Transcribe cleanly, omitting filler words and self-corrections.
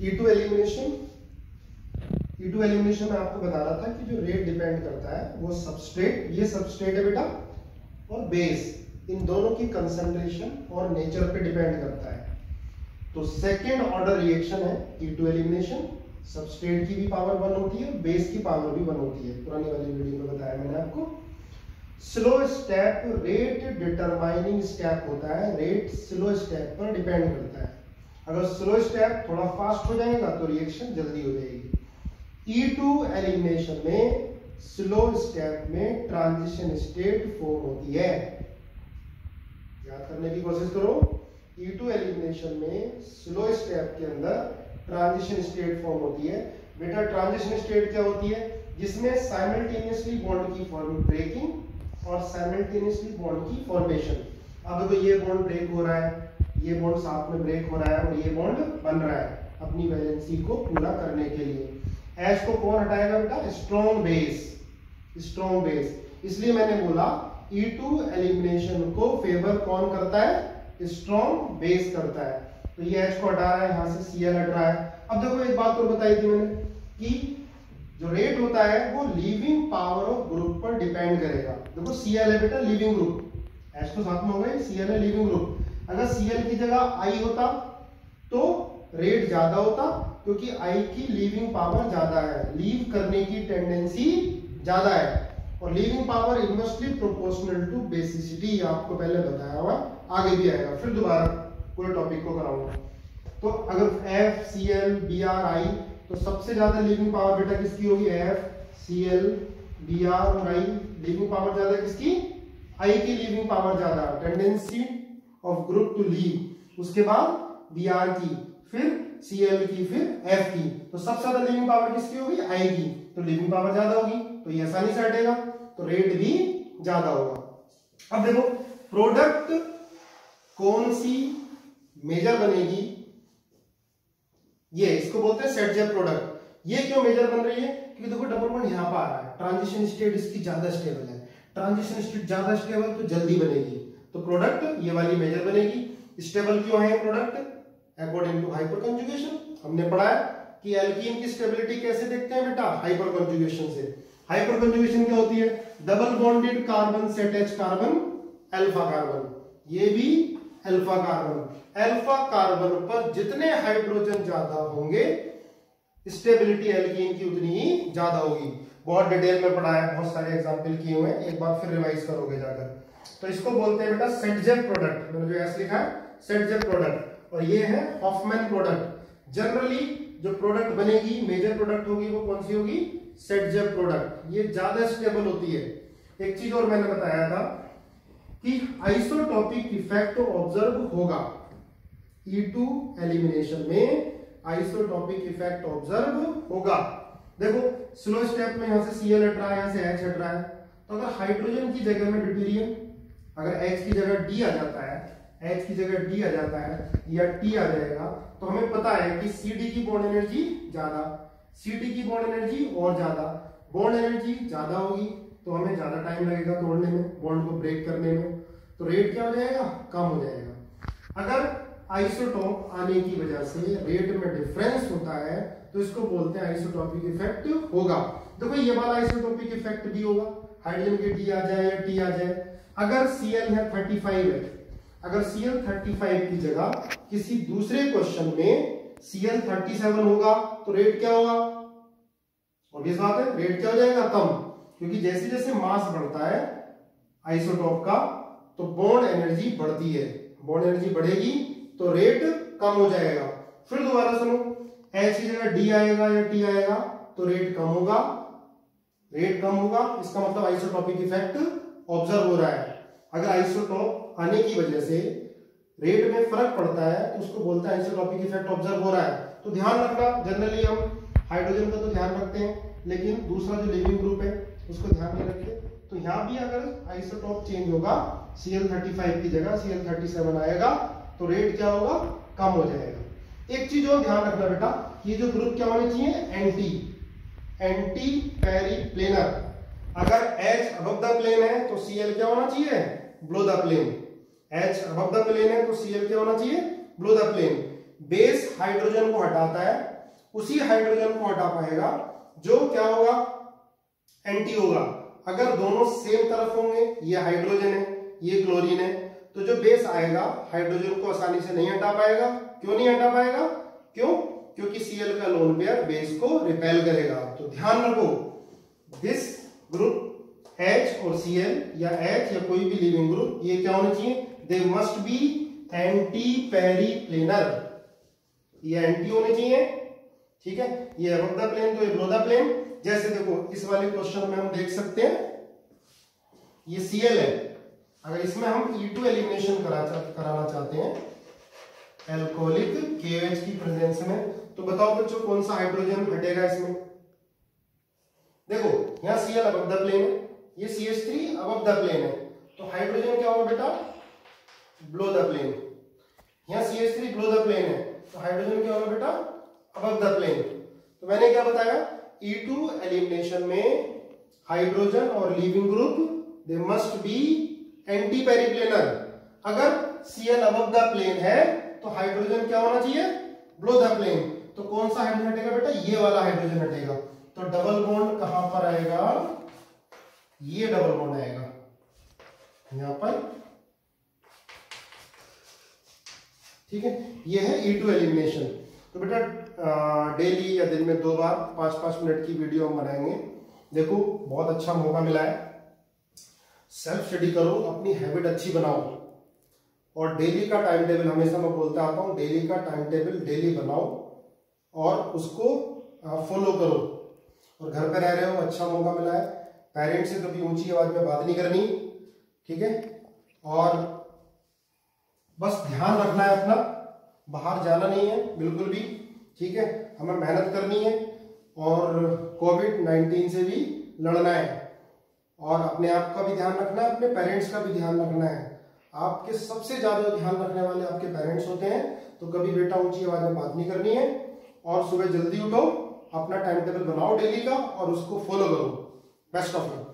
E2 elimination, E2 elimination में आपको बता रहा था कि जो रेट डिपेंड करता है वो सबस्ट्रेट, ये सबस्ट्रेट है बेटा, और बेस, इन दोनों की कंसंट्रेशन और नेचर पे डिपेंड करता है। तो सेकेंड ऑर्डर रिएक्शन है E2 एलिमिनेशन। सबस्ट्रेट की भी पावर 1 होती है, बेस की पावर भी 1 होती है, पुरानी वाली वीडियो में बताया मैंने आपको। Slow step rate determining step होता है, रेट स्लो स्टेप पर डिपेंड करता है। अगर स्लो स्टेप थोड़ा फास्ट हो जाएगा तो रिएक्शन जल्दी हो जाएगी। E2 एलिमिनेशन में स्लो स्टेप में ट्रांजिशन स्टेट फॉर्म होती है, याद करने की कोशिश करो। E2 एलिमिनेशन में स्लो स्टेप के अंदर ट्रांजिशन स्टेट फॉर्म होती है। बेटा ट्रांजिशन स्टेट क्या होती है? जिसमें साइमल्टेनियसली बॉन्ड की फॉर्म ब्रेकिंग और साइमल्टेनियसली बॉन्ड की फॉर्मेशन। अब देखो ये बॉन्ड ब्रेक हो रहा है, ये बॉन्ड साथ में ब्रेक हो रहा है और ये बॉन्ड बन रहा है अपनी वैलेंसी को पूरा करने के लिए। एच को कौन हटाएगा बेटा? Strong base, strong base. इसलिए मैंने बोला E2 एलिमिनेशन को फेवर कौन करता है? स्ट्रॉन्ग बेस करता है। तो ये H को हटा रहा है, यहां से Cl हट रहा है। अब देखो एक बात और बताई थी मैंने कि जो रेट होता है वो लीविंग पावर ऑफ ग्रुप पर डिपेंड करेगा। देखो Cl है बेटा लीविंग ग्रुप, H तो साथ में हो गई, Cl है लीविंग ग्रुप। अगर Cl की जगह I होता तो रेट ज्यादा होता, क्योंकि I की लीविंग पावर ज्यादा है, लीव करने की टेंडेंसी ज्यादा है, और leaving power inversely proportional to basicity. आपको पहले बताया हुआ, आगे भी आएगा, फिर दोबारा पूरे टॉपिक को कराऊंगा। तो अगर F, Cl, Br, I, तो सबसे ज्यादा लीविंग पावर बेटा किसकी होगी? F, Cl, Br और I। लीविंग पावर ज्यादा किसकी? I की लीविंग पावर ज्यादा, tendency of group to leave. उसके बाद Br की, फिर Cl की, फिर F की। तो सबसे ज्यादा लीविंग पावर किसकी होगी? I की। तो लीविंग पावर ज्यादा होगी तो ये आसानी से हटेगा, तो रेट भी ज्यादा होगा। अब देखो प्रोडक्ट कौन सी मेजर बनेगी? ये इसको बोलते हैं सेट जेप प्रोडक्ट। ये क्यों मेजर बन रही है? क्योंकि देखो डबल बॉन्ड यहां पर आ रहा है, ट्रांजिशन स्टेट इसकी ज्यादा स्टेबल है, ट्रांजिशन स्टेट ज्यादा स्टेबल तो जल्दी बनेगी, तो प्रोडक्ट ये वाली मेजर बनेगी। स्टेबल क्यों है product? According to hyperconjugation. हमने पढ़ा है कि एल्कीन की स्टेबिलिटी कैसे देखते हैं बेटा? हाइपर कंजुगेशन से। हाइपर कंजुगेशन क्या होती है? डबल बॉन्डेड कार्बन से अटैच कार्बन, अल्फा कार्बन, ये भी अल्फा कार्बन। अल्फा कार्बन पर जितने हाइड्रोजन ज्यादा होंगे स्टेबिलिटी एल्कीन की उतनी ही ज्यादा होगी। बहुत डिटेल में पढ़ा है, बहुत सारे एग्जांपल किए हुए हैं, एक बार फिर रिवाइज करोगे जाकर। तो इसको बोलते हैं बेटा सेट जेप प्रोडक्ट। मैंने जो ऐसे लिखा है सेट जेप प्रोडक्ट, और ये है हॉफमैन प्रोडक्ट। जनरली जो प्रोडक्ट बनेगी, मेजर प्रोडक्ट होगी, वो कौन सी होगी? Saytzeff product. ये ज्यादा स्टेबल होती है। एक चीज और मैंने बताया था कि आइसोटोपिक इफेक्ट ऑब्जर्व होगा। E2 एलिमिनेशन में आइसोटोपिक इफेक्ट ऑब्जर्व होगा। देखो स्लो स्टेप में यहां से Cl हट रहा है, यहां से H हट रहा है, तो अगर हाइड्रोजन की जगह में ड्यूटेरियम, अगर H की जगह D आ जाता है, H की जगह D आ जाता है या T आ जाएगा, तो हमें पता है कि CD की बॉन्ड एनर्जी ज्यादा, CD की बॉन्ड एनर्जी और ज्यादा, बॉन्ड एनर्जी ज्यादा होगी तो हमें ज्यादा टाइम लगेगा तोड़ने में, बॉन्ड को ब्रेक करने में, तो रेट क्या हो जाएगा? कम हो जाएगा। अगर आइसोटोप आने की वजह से रेट में डिफरेंस होता है तो इसको बोलते हैं आइसोटोपिक इफेक्ट होगा। देखो ये वाला आइसोटोपिक इफेक्ट भी होगा, हाइड्रोजन के D आ जाए या T आ जाए। अगर Cl है 35 है, अगर Cl 35 की जगह किसी दूसरे क्वेश्चन में Cl 37 होगा तो रेट क्या होगा? ऑब्वियस बात है, रेट क्या हो जाएगा? कम, क्योंकि जैसे जैसे मास बढ़ता है आइसोटोप का तो बॉन्ड एनर्जी बढ़ती है, बॉन्ड एनर्जी बढ़ेगी तो रेट कम हो जाएगा। फिर दोबारा सुनो, H की जगह D आएगा या T आएगा तो रेट कम होगा, रेट कम होगा, इसका मतलब आइसोटोपिक इफेक्ट ऑब्जर्व हो रहा है। अगर आइसोटोप आने की वजह से रेट में फर्क पड़ता है तो उसको बोलते हैं आइसोटोपिक इफेक्ट ऑब्जर्व हो रहा है। तो ध्यान रखना, जनरली हम हाइड्रोजन का तो ध्यान रखते हैं लेकिन दूसरा जो लिविंग ग्रुप है उसको ध्यान नहीं रखते। तो यहाँ भी अगर आइसोटोप चेंज होगा, Cl 35 की जगह Cl 37 आएगा तो रेट क्या होगा? कम हो जाएगा। एक चीज और ध्यान रखना बेटा, ये जो ग्रुप क्या होने चाहिए? Anti periplanar. अगर H अबव द प्लेन है तो Cl क्या होना चाहिए? Below the plane. H above the plane है तो Cl क्या होना चाहिए? Below the plane. Base hydrogen को हटाता है उसी हाइड्रोजन को हटा पाएगा जो क्या होगा, एंटी होगा। अगर दोनों सेम तरफ होंगे, ये हाइड्रोजन है ये क्लोरीन है, तो जो बेस आएगा हाइड्रोजन को आसानी से नहीं हटा पाएगा। क्यों नहीं हटा पाएगा? क्यों? क्योंकि Cl का लोन पेयर बेस को रिपेल करेगा। तो ध्यान रखो, दिस ग्रुप H और Cl या H या कोई भी लिविंग ग्रुप, ये क्या होने चाहिए? दे मस्ट बी एंटी पेरिप्लेनर, ये एंटी होने चाहिए। ठीक है, ये अबव द प्लेन तो ये बिलो द प्लेन। जैसे देखो इस वाले क्वेश्चन में हम देख सकते हैं ये Cl है, अगर इसमें हम E2 एलिमिनेशन कराना चाहते हैं एल्कोहलिक KOH की प्रेजेंस में, तो बताओ बच्चों कौन सा हाइड्रोजन हटेगा इसमें? देखो यहाँ Cl अबव द प्लेन है, ये CH3 अबव द प्लेन है, तो हाइड्रोजन क्या होगा बेटा? Below the plane. यहाँ CH3 बिलो द प्लेन है, तो हाइड्रोजन क्या होगा बेटा? Above the plane. तो मैंने क्या बताया, E2 एलिमिनेशन में हाइड्रोजन और leaving group they must be anti periplanar. अगर Cl अबव द प्लेन है तो हाइड्रोजन क्या होना चाहिए? Below the plane. तो कौन सा हाइड्रोजन हटेगा बेटा? ये वाला हाइड्रोजन हटेगा। तो डबल बॉन्ड कहां पर आएगा? ये डबल बॉन्ड आएगा यहां पर। ठीक है, ये है E2 एलिमिनेशन। तो बेटा डेली या दिन में 2 बार 5-5 मिनट की वीडियो हम बनाएंगे। देखो बहुत अच्छा मौका मिला है, सेल्फ स्टडी करो, अपनी हैबिट अच्छी बनाओ, और डेली का टाइम टेबल, हमेशा मैं बोलता आता हूं, डेली का टाइम टेबल डेली बनाओ और उसको फॉलो करो। और घर पे रह रहे हो, अच्छा मौका मिला है, पेरेंट्स से कभी ऊंची आवाज में बात नहीं करनी, ठीक है, और बस ध्यान रखना है अपना, बाहर जाना नहीं है बिल्कुल भी, ठीक है, हमें मेहनत करनी है और कोविड-19 से भी लड़ना है, और अपने आप का भी ध्यान रखना है, अपने पेरेंट्स का भी ध्यान रखना है। आपके सबसे ज्यादा ध्यान रखने वाले आपके पेरेंट्स होते हैं, तो कभी बेटा ऊंची आवाज में बात नहीं करनी है, और सुबह जल्दी उठो, अपना टाइम टेबल बनाओ डेली का और उसको फॉलो करो। Best of luck.